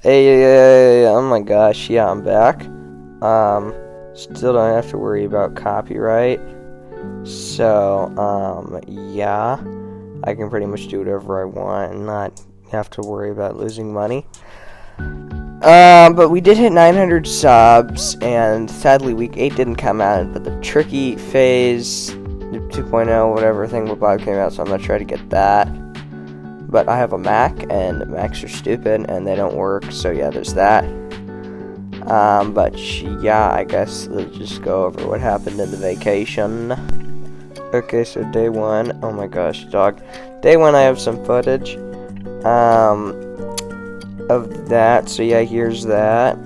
Hey, oh my gosh, yeah, I'm back. Still don't have to worry about copyright. So, yeah, I can pretty much do whatever I want and not have to worry about losing money. But we did hit 900 subs, and sadly week 8 didn't come out, but the tricky phase 2.0 whatever thing with Bob came out, so I'm gonna try to get that. But I have a Mac, and Macs are stupid, and they don't work, so yeah, there's that. But yeah, I guess let's just go over what happened in the vacation. Okay, so day 1, oh my gosh, dog. Day 1, I have some footage, of that, so yeah, here's that.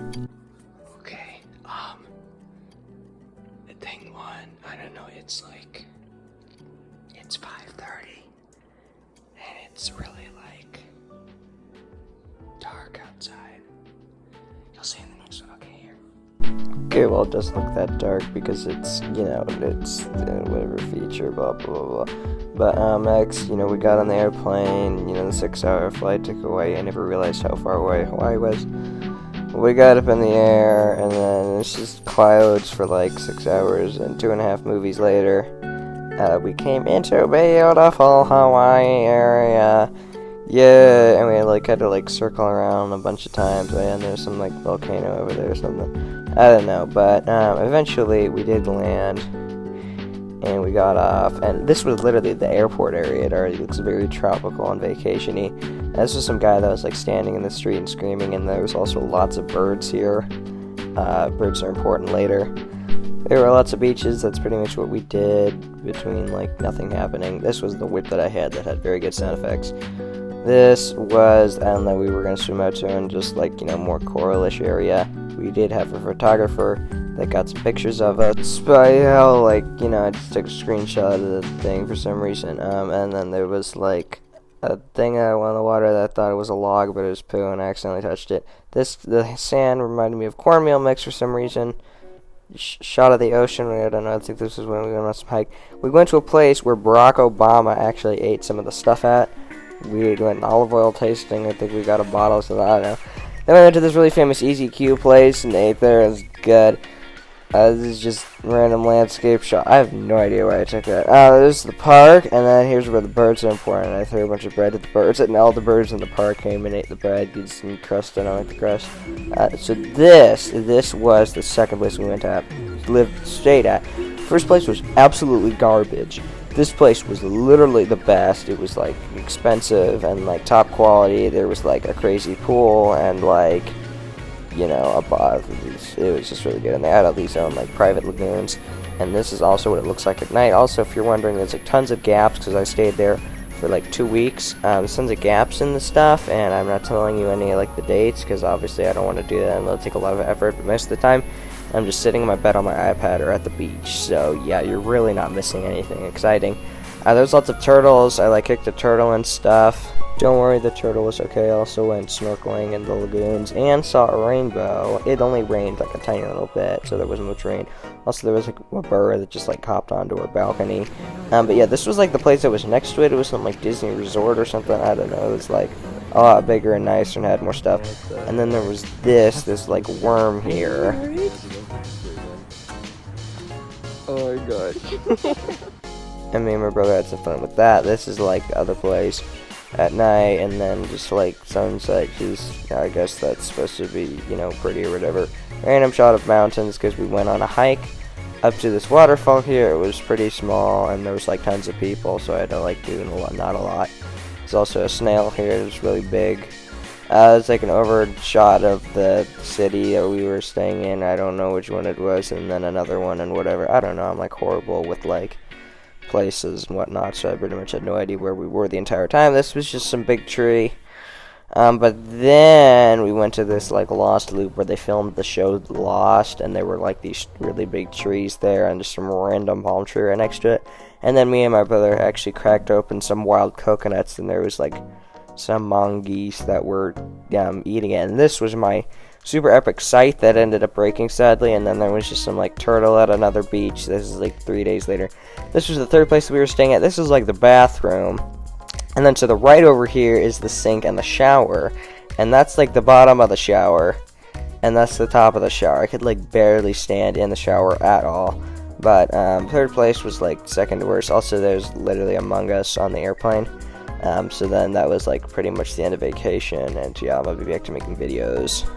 Okay, thing 1, I don't know, it's 5:30, and it's really dark outside. You'll see in the next one, okay, here. Okay, well, it doesn't look that dark because it's, it's whatever feature, blah, blah, blah, blah. But, we got on the airplane, the 6-hour flight took away. I never realized how far away Hawaii was. We got up in the air, and then it's just clouds for 6 hours, and 2.5 movies later, we came into a beautiful Hawaii area. Yeah, and we had to circle around a bunch of times, and there's some volcano over there or something. I don't know, but eventually we did land, and we got off, and this was literally the airport area. It already looks very tropical and vacation-y. And this was some guy that was standing in the street and screaming, and there was also lots of birds here. Birds are important later. There were lots of beaches. That's pretty much what we did between nothing happening. This was the whip that I had that had very good sound effects. This was, I don't know, we were going to swim out to in just more coralish area. We did have a photographer that got some pictures of us. By how, I just took a screenshot of the thing for some reason. And then there was a thing out in the water that I thought it was a log, but it was poo, and I accidentally touched it. The sand reminded me of cornmeal mix for some reason. Shot of the ocean. I don't know. I think this was when we went on some hike. We went to a place where Barack Obama actually ate some of the stuff at. We went olive oil tasting. I think we got a bottle, so I don't know. Then we went to this really famous Easy Q place and ate there. It was good. This is just random landscape shot. I have no idea why I took that. There's the park, and then here's where the birds are important. I threw a bunch of bread at the birds, and all the birds in the park came and ate the bread. Did some crust, I don't like the crust. So this was the second place we went at, stayed at. First place was absolutely garbage. This place was literally the best. It was expensive and top quality. There was a crazy pool and it was just really good. And they had all these own private lagoons. And this is also what it looks like at night. Also, if you're wondering, there's tons of gaps because I stayed there for 2 weeks. There's tons of gaps in the stuff, and I'm not telling you any the dates because obviously I don't want to do that and it'll take a lot of effort. But most of the time, I'm just sitting in my bed on my iPad or at the beach. So yeah, you're really not missing anything exciting. There's lots of turtles. I kicked a turtle and stuff. Don't worry, the turtle was okay. I also went snorkeling in the lagoons and saw a rainbow. It only rained a tiny little bit, so there wasn't much rain. Also, there was a bird that just hopped onto our balcony. But yeah, this was the place that was next to it. It was some Disney resort or something. I don't know. It was a lot bigger and nicer and had more stuff. And then there was this worm here. Oh my gosh. And me and my brother had some fun with that. This is the other place at night, and then just sunset, because I guess that's supposed to be, pretty or whatever. Random shot of mountains, because we went on a hike up to this waterfall here. It was pretty small, and there was tons of people, so I had to do not a lot. There's also a snail here. It was really big. It's an overshot of the city that we were staying in. I don't know which one it was, and then another one and whatever. I don't know. I'm horrible with places and whatnot, so I pretty much had no idea where we were the entire time. This was just some big tree. But then we went to this Lost loop where they filmed the show Lost, and there were these really big trees there and just some random palm tree right next to it. And then me and my brother actually cracked open some wild coconuts, and there was some mongoose that were eating it. And this was my super epic sight that ended up breaking, sadly. And then there was just some turtle at another beach. This is 3 days later. This was the third place we were staying at. This is the bathroom. And then to the right over here is the sink and the shower. and that's like the bottom of the shower, and that's the top of the shower. I could like barely stand in the shower at all. But third place was like second to worst. Also, there's literally Among Us on the airplane. So then that was like pretty much the end of vacation, and yeah, I'm gonna be back to making videos.